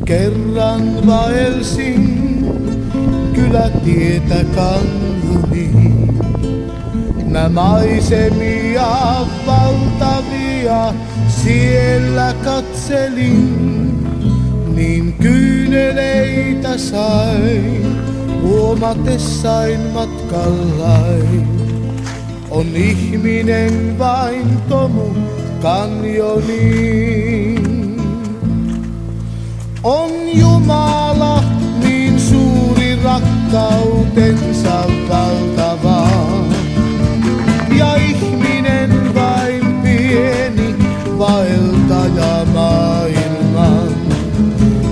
Kerran vaelsin kylätietä kanjuni. Mä maisemia valtavia siellä katselin. Niin kyyneleitä sain, huomatessain matkallain. On ihminen vain tomu kanjoniin. On Jumala niin suuri rakkautensa valtava, ja ihminen vain pieni vaeltaja maailman.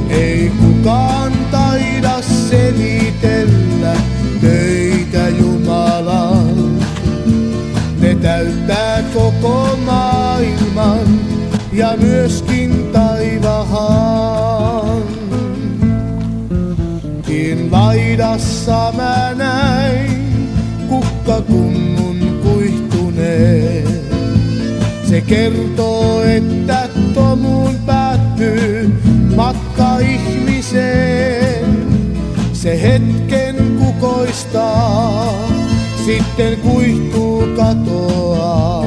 Ei kukaan taida selitellä töitä Jumalan. Ne täyttää koko maailman ja myöskin taivahan. Tien laidassa mä näin kukkakunnun kuihtuneen. Se kertoo, että tomuun päättyy matka ihmiseen. Se hetken kukoistaa, sitten kuihtuu katoaa.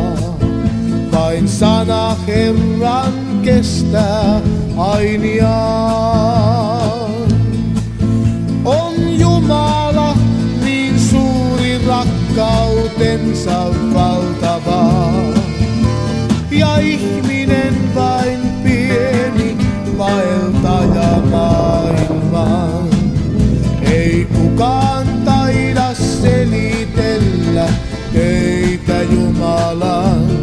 Vain sana Herran kestää ainiaan. On Jumala niin suuri rakkautensa valtava, ja ihminen vain pieni vaeltaja maailmaan. Ei kukaan taida selitellä töitä Jumalan.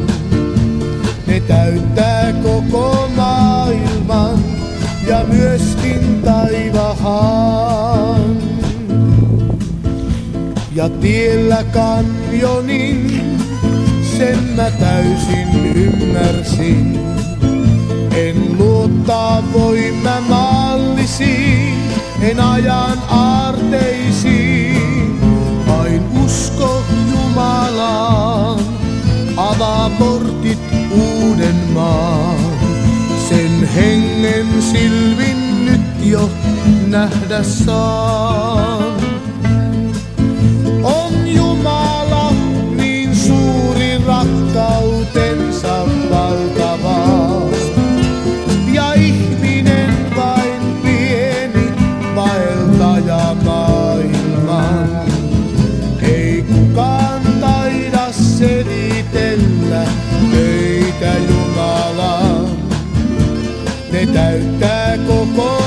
Ne täyttää koko maailman ja myöskin taivahan. Ja tiellä kanjonin, sen mä täysin ymmärsin. En luottaa voi mä maallisiin, en ajan aarteisiin. Vain usko Jumalaan, avaa portit uuden maan. Sen hengen silmin nyt jo nähdä saan. On Jumala niin suuri rakkautensa valtava, ja ihminen vain pieni vaeltaja maailman. Ei kukaan taida selitellä töitä Jumalan. Ne täyttää koko